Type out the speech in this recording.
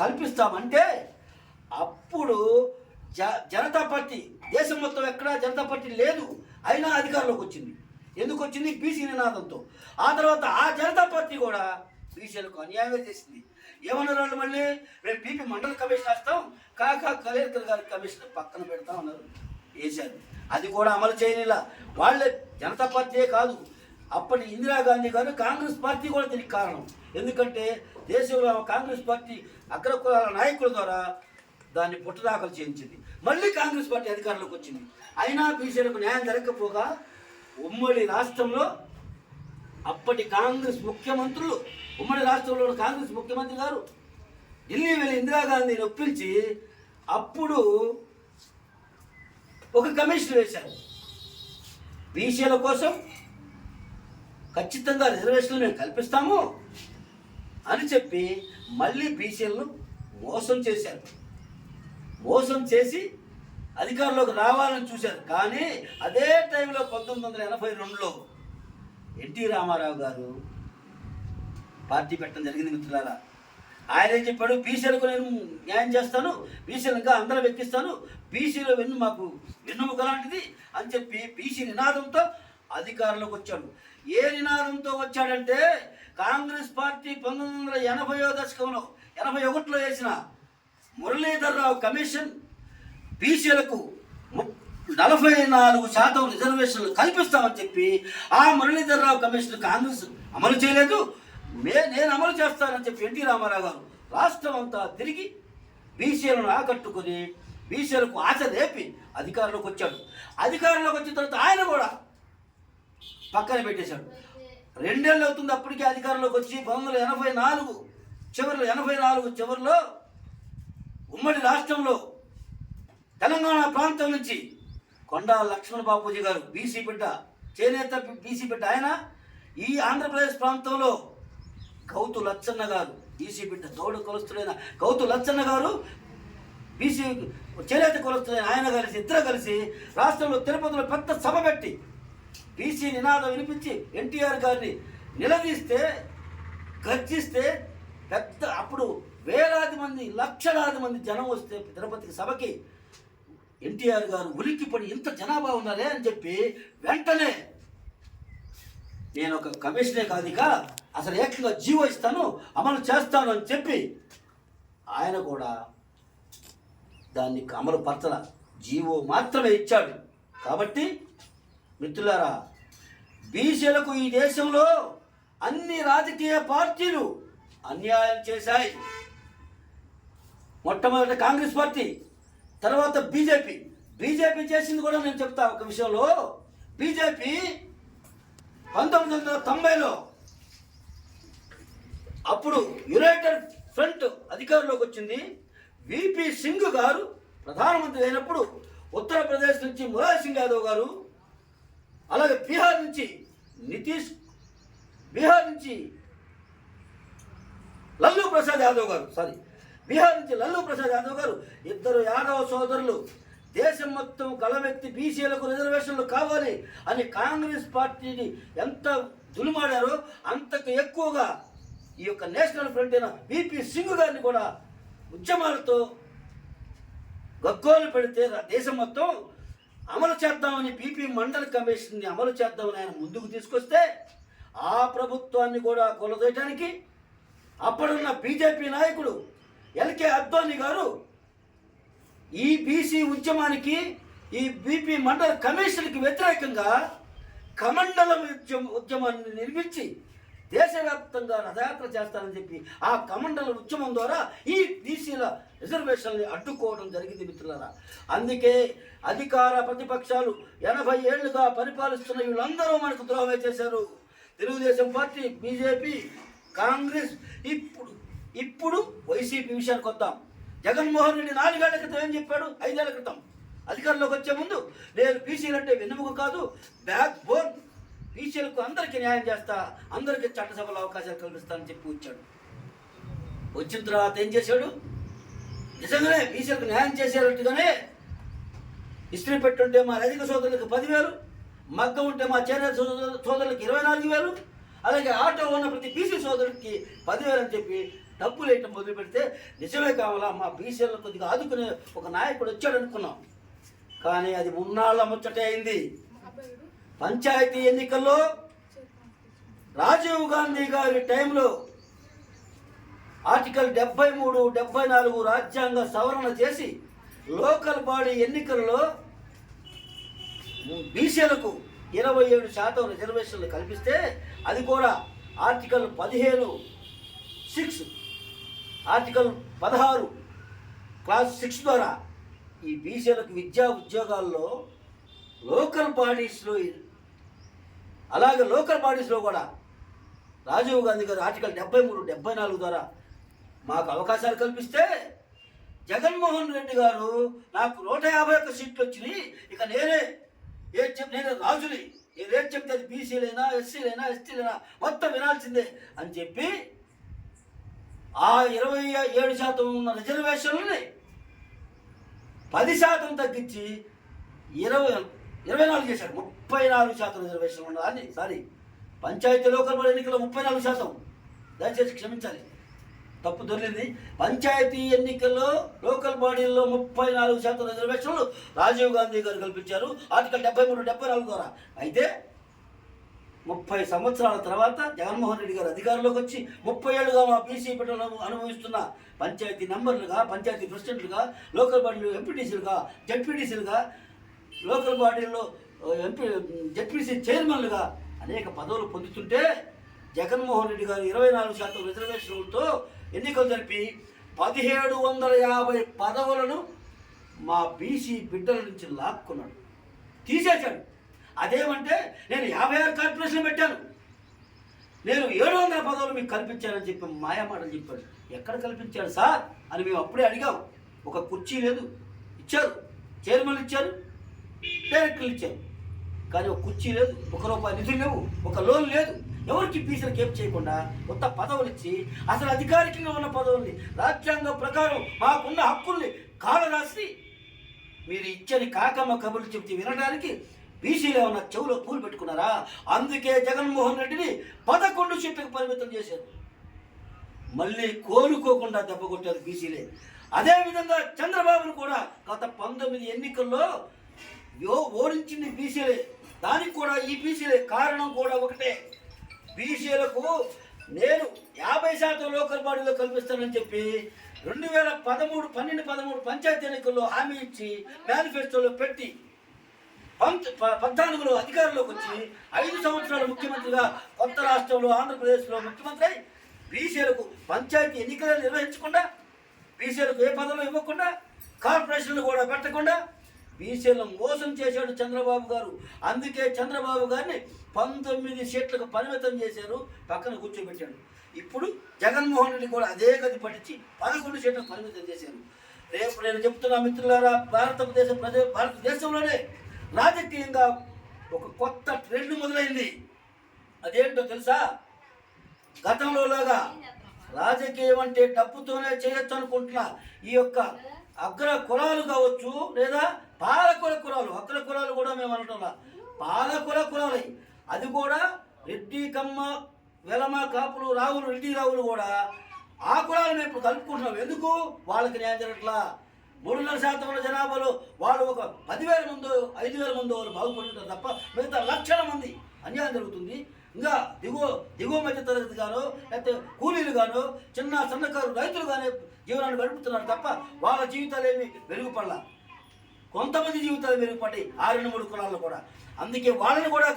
కల్పిస్తామంటే అప్పుడు జనతా పార్టీ దేశం మొత్తం ఎక్కడా జనతా పార్టీ లేదు, అయినా అధికారంలోకి వచ్చింది. ఎందుకు వచ్చింది? బీసీ నినాదంతో. ఆ తర్వాత ఆ జనతా పార్టీ కూడా బీసీలకు అన్యాయం చేసింది. ఏమన్నారు వాళ్ళు? మళ్ళీ మేము పీపీ మండల కమిషన్ వేస్తాం, కలెక్టర్ గారి కమిషన్ పక్కన పెడతాం అన్నారు, వేశారు. అది కూడా అమలు చేయనిలా. వాళ్ళే జనతా పార్టీయే కాదు, అప్పటి ఇందిరాగాంధీ గారు కాంగ్రెస్ పార్టీ కూడా దీనికి కారణం. ఎందుకంటే దేశంలో కాంగ్రెస్ పార్టీ అగ్రకులాల నాయకుల ద్వారా దాన్ని పుట్టదాఖలు చేయించింది. మళ్ళీ కాంగ్రెస్ పార్టీ అధికారంలోకి వచ్చింది. అయినా బీసీలకు న్యాయం జరగకపోగా ఉమ్మడి రాష్ట్రంలో అప్పటి కాంగ్రెస్ ముఖ్యమంత్రులు, ఉమ్మడి రాష్ట్రంలో కాంగ్రెస్ ముఖ్యమంత్రి గారు ఢిల్లీ వెళ్ళి ఇందిరాగాంధీని ఒప్పించి అప్పుడు ఒక కమిషన్ వేశారు. బీసీల కోసం ఖచ్చితంగా రిజర్వేషన్లు మేము కల్పిస్తాము అని చెప్పి మళ్ళీ బీసీలను మోసం చేశారు. మోసం చేసి అధికారంలోకి రావాలని చూశారు. కానీ అదే టైంలో 1982లో ఎన్టీ రామారావు గారు పార్టీ పెట్టడం జరిగింది. మిత్రులారా, ఆయన ఏం చెప్పాడు? బీసీలకు నేను న్యాయం చేస్తాను, బీసీలు ఇంకా అందరం ఎక్కిస్తాను, బీసీలో మాకు వెన్నుముక లాంటిది అని చెప్పి బీసీ నినాదంతో అధికారంలోకి వచ్చాడు. ఏ నినాదంతో వచ్చాడంటే కాంగ్రెస్ పార్టీ 1980వ దశకంలో 81లో వేసిన మురళీధర్రావు కమిషన్ బీసీలకు 44% రిజర్వేషన్లు కల్పిస్తామని చెప్పి ఆ మురళీధర్రావు కమిషన్ కాంగ్రెస్ అమలు చేయలేదు. నేను అమలు చేస్తానని చెప్పి ఎన్టీ రామారావు గారు రాష్ట్రం అంతా తిరిగి బీసీలను ఆకట్టుకుని బీసీలకు ఆశ రేపి అధికారంలోకి వచ్చాడు. అధికారంలోకి వచ్చిన తర్వాత ఆయన కూడా పక్కన పెట్టేశాడు. 2 ఏళ్ళు అవుతుంది అప్పటికే అధికారంలోకి వచ్చి. 1984 చివరిలో ఉమ్మడి రాష్ట్రంలో తెలంగాణ ప్రాంతం నుంచి కొండా లక్ష్మణ బాపూజీ గారు బీసీ బిడ్డ, చేనేత బీసీ బిడ్డ ఆయన. ఈ ఆంధ్రప్రదేశ్ ప్రాంతంలో గౌతు లచ్చన్న గారు బీసీ బిడ్డ, తోడు కులస్తులైన గౌతు లచ్చన్న గారు బీసీ చేనేత కులస్తులైన ఆయన కలిసి ఇద్దరు కలిసి రాష్ట్రంలో తిరుపతిలో పెద్ద సభ పెట్టి బీసీ నినాదం వినిపించి ఎన్టీఆర్ గారిని నిలదీస్తే, గర్జిస్తే పెద్ద అప్పుడు వేలాది మంది, లక్షలాది మంది జనం వస్తే తిరుపతికి సభకి ఎన్టీఆర్ గారు ఉలిక్కిపడి ఇంత జనాభా ఉన్నారే అని చెప్పి వెంటనే నేను ఒక కమిషనే కాదిక అసలు ఏకంగా జీవో ఇస్తాను, అమలు చేస్తాను అని చెప్పి ఆయన కూడా దాన్ని అమలు పరచల, జీవో మాత్రమే ఇచ్చాడు. కాబట్టి మిత్రులారా, బీసీలకు ఈ దేశంలో అన్ని రాజకీయ పార్టీలు అన్యాయం చేశాయి. మొట్టమొదటి కాంగ్రెస్ పార్టీ, తర్వాత బీజేపీ చేసింది కూడా నేను చెప్తా ఒక విషయంలో. బీజేపీ 1990లో అప్పుడు యునైటెడ్ ఫ్రంట్ అధికారంలోకి వచ్చింది. విపి సింగ్ గారు ప్రధానమంత్రి అయినప్పుడు ఉత్తరప్రదేశ్ నుంచి ములాయం సింగ్ యాదవ్ గారు, అలాగే బీహార్ నుంచి లల్లూ ప్రసాద్ యాదవ్ గారు ఇద్దరు యాదవ సోదరులు దేశం మొత్తం గళమెత్తి బీసీలకు రిజర్వేషన్లు కావాలి అని కాంగ్రెస్ పార్టీని ఎంత దులిమాడారో అంతకు ఎక్కువగా ఈ యొక్క నేషనల్ ఫ్రంట్ అయిన విపి సింగ్ గారిని కూడా ఉద్యమాలతో గగ్గోలు పెడితే దేశం మొత్తం అమలు చేద్దామని పీపీ మండల్ కమిషన్ని అమలు చేద్దామని ఆయన ముందుకు తీసుకొస్తే ఆ ప్రభుత్వాన్ని కూడా కొలదేయడానికి అప్పుడున్న బీజేపీ నాయకుడు ఎల్కే అద్వానీ గారు ఈ బీసీ ఉద్యమానికి, ఈ బీపీ మండల్ కమిషన్కి వ్యతిరేకంగా కమండలం ఉద్యమాన్ని నిర్మించి దేశవ్యాప్తంగా రథయాత్ర చేస్తానని చెప్పి ఆ కమండల ఉద్యమం ద్వారా ఈ బీసీల రిజర్వేషన్ని అడ్డుకోవడం జరిగింది మిత్రులారా. అందుకే అధికార ప్రతిపక్షాలు 80 ఏళ్లుగా పరిపాలిస్తున్న వీళ్ళందరూ మనకు ద్రోహమే చేశారు. తెలుగుదేశం పార్టీ, బీజేపీ, కాంగ్రెస్, ఇప్పుడు వైసీపీ విషయానికి వద్దాం. జగన్మోహన్ రెడ్డి 4 ఏళ్ల క్రితం ఏం చెప్పాడు? 5 ఏళ్ల క్రితం అధికారంలోకి వచ్చే ముందు నేను బీసీలు అంటే వెన్నెముక కాదు, బ్యాక్ బోన్, బీసీలకు అందరికీ న్యాయం చేస్తా, అందరికీ చట్టసభలో అవకాశాలు కల్పిస్తానని చెప్పి వచ్చాడు. వచ్చిన తర్వాత ఏం చేశాడు? నిజంగానే బీసీలకు న్యాయం చేసేటట్టుగానే ఇస్త్రీ పెట్టుంటే మా రజక సోదరులకు 10,000, మగ్గం ఉంటే మా చేనేత సోదరులకు 24,000, అలాగే ఆటో ఉన్న ప్రతి బీసీ సోదరుడికి 10,000 అని చెప్పి డబ్బులు వేయటం మొదలు పెడితే నిజమే కావాలా మా బీసీలను కొద్దిగా ఆదుకునే ఒక నాయకుడు వచ్చాడు అనుకున్నాం. కానీ అది మున్నాళ్ళ ముచ్చటే అయింది. పంచాయతీ ఎన్నికల్లో రాజీవ్ గాంధీ గారి టైంలో ఆర్టికల్ 73, 74 రాజ్యాంగ సవరణ చేసి లోకల్ బాడీ ఎన్నికల్లో బీసీలకు 27% రిజర్వేషన్లు కల్పిస్తే అది కూడా ఆర్టికల్ 15(6), ఆర్టికల్ 16 క్లాస్ 6 ద్వారా ఈ బీసీలకు విద్యా ఉద్యోగాల్లో లోకల్ బాడీస్లో, అలాగే లోకల్ బాడీస్లో కూడా రాజీవ్ గాంధీ గారు ఆర్టికల్ 73, 74 ద్వారా మాకు అవకాశాలు కల్పిస్తే జగన్మోహన్ రెడ్డి గారు నాకు 151 సీట్లు వచ్చినాయి, ఇక నేనే రాజుని, నేనేం చెప్తే అది బీసీలైనా ఎస్సీలైనా ఎస్టీలైనా మొత్తం వినాల్సిందే అని చెప్పి ఆ 27% ఉన్న రిజర్వేషన్లని 10% తగ్గించి 24 చేశాడు. 34% రిజర్వేషన్ ఉన్నదాన్ని, సారీ పంచాయతీ లోకల్ బాడీ ఎన్నికల్లో 34%, దయచేసి క్షమించాలి, తప్పు దొరికింది. పంచాయతీ ఎన్నికల్లో లోకల్ బాడీల్లో 34% రిజర్వేషన్లు రాజీవ్ గాంధీ గారు కల్పించారు ఆర్టికల్ 73, 74 ద్వారా. అయితే 30 సంవత్సరాల తర్వాత జగన్మోహన్ రెడ్డి గారు అధికారంలోకి వచ్చి 30 ఏళ్ళుగా మా బీసీ బిడ్డలను అనుభవిస్తున్న పంచాయతీ మెంబర్లుగా, పంచాయతీ ప్రెసిడెంట్లుగా, లోకల్ బాడీలో ఎంపీటీసీలుగా, జడ్పీటీసీలుగా, లోకల్ బాడీల్లో జడ్పీసీ చైర్మన్లుగా అనేక పదవులు పొందుతుంటే జగన్మోహన్ రెడ్డి గారు 24% రిజర్వేషన్లతో ఎన్నికలు జరిపి 1750 పదవులను మా బీసీ బిడ్డల నుంచి లాక్కున్నాడు, తీసేశాడు. అదేమంటే నేను 56 కార్పొరేషన్లు పెట్టాను, నేను 700 పదవులు మీకు కల్పించానని చెప్పి మాయమాటలు చెప్పాడు. ఎక్కడ కల్పించాడు సార్ అని మేము అప్పుడే అడిగాం. ఒక కుర్చీ లేదు, ఇచ్చారు, చైర్మన్లు ఇచ్చారు, డైరెక్టర్లు ఇచ్చారు, కానీ ఒక కుర్చీ లేదు, ₹1 నిధులు లేవు, ఒక లోన్ లేదు. ఎవరికి బీసీలకు ఏం చేయకుండా కొత్త పదవులు ఇచ్చి అసలు అధికారికంగా ఉన్న పదవుల్ని, రాజ్యాంగం ప్రకారం మాకున్న హక్కుల్ని కాలరాసి మీరు ఇచ్చని కాకమ్మ కబుర్లు చెప్తే వినడానికి బీసీలు ఏమన్నా చెవులో పూలు పెట్టుకున్నారా? అందుకే జగన్మోహన్ రెడ్డిని 11 సీట్లకు పరిమితం చేశారు. మళ్ళీ కోలుకోకుండా దెబ్బ కొట్టారు బీసీలే. అదేవిధంగా చంద్రబాబును కూడా గత 19 ఎన్నికల్లో ఓడించింది బీసీలే. దానికి కూడా ఈ బీసీలే కారణం కూడా ఒకటే. బీసీలకు నేను 50% లోకల్ బాడీలో కల్పిస్తానని చెప్పి 2012-13 పంచాయతీ ఎన్నికల్లో హామీ ఇచ్చి మేనిఫెస్టోలో పెట్టి 14లో అధికారంలోకి వచ్చి 5 సంవత్సరాలు ముఖ్యమంత్రిగా కొత్త రాష్ట్రంలో ఆంధ్రప్రదేశ్లో ముఖ్యమంత్రి అయి బీసీలకు పంచాయతీ ఎన్నికలు నిర్వహించకుండా, బీసీలకు ఏ పదవులు ఇవ్వకుండా, కార్పొరేషన్లు కూడా పెట్టకుండా బీసీలను మోసం చేశాడు చంద్రబాబు గారు. అందుకే చంద్రబాబు గారిని 19 సీట్లకు పరిమితం చేశారు, పక్కన కూర్చోబెట్టాడు. ఇప్పుడు జగన్మోహన్ రెడ్డి కూడా అదే గది పట్టించి 11 సీట్లకు పరిమితం చేశారు. రేపు నేను చెప్తున్నా మిత్రులారా, భారతదేశంలోనే రాజకీయంగా ఒక కొత్త ట్రెండ్ మొదలైంది. అదేంటో తెలుసా? గతంలోలాగా రాజకీయం అంటే డబ్బుతోనే చేయొచ్చు అనుకుంటున్నా ఈ యొక్క అగ్ర కులాలు కావచ్చు, లేదా పాలకుల కులాలు, అగ్ర కులాలు కూడా మేము అనటంలా, పాలకుల కులాలు, అది కూడా రెడ్డి, కమ్మ, వెలమ, కాపులు, రావులు, రెడ్డి రావులు కూడా ఆ కులాలను మేము ఇప్పుడు కలుపుకుంటున్నాం. ఎందుకు? వాళ్ళకి న్యాయం జరగట్లా. 3.5% జనాభాలో వాళ్ళు ఒక 10,000 మందో 5,000 మందో వాళ్ళు బాగుపడుతుంటారు తప్ప మిగతా లక్షల మంది అన్యాయం జరుగుతుంది. ఇంకా దిగువ మధ్య తరగతి గానో, లేకపోతే కూలీలు గానో, చిన్న సన్నకారు రైతులు గానే జీవనాన్ని గడుపుతున్నారు తప్ప వాళ్ళ జీవితాలు ఏమి మెరుగుపడాల. కొంతమంది జీవితాలు మెరుగుపడ్డాయి 2-3 కులాల్లో కూడా. అందుకే వాళ్ళని కూడా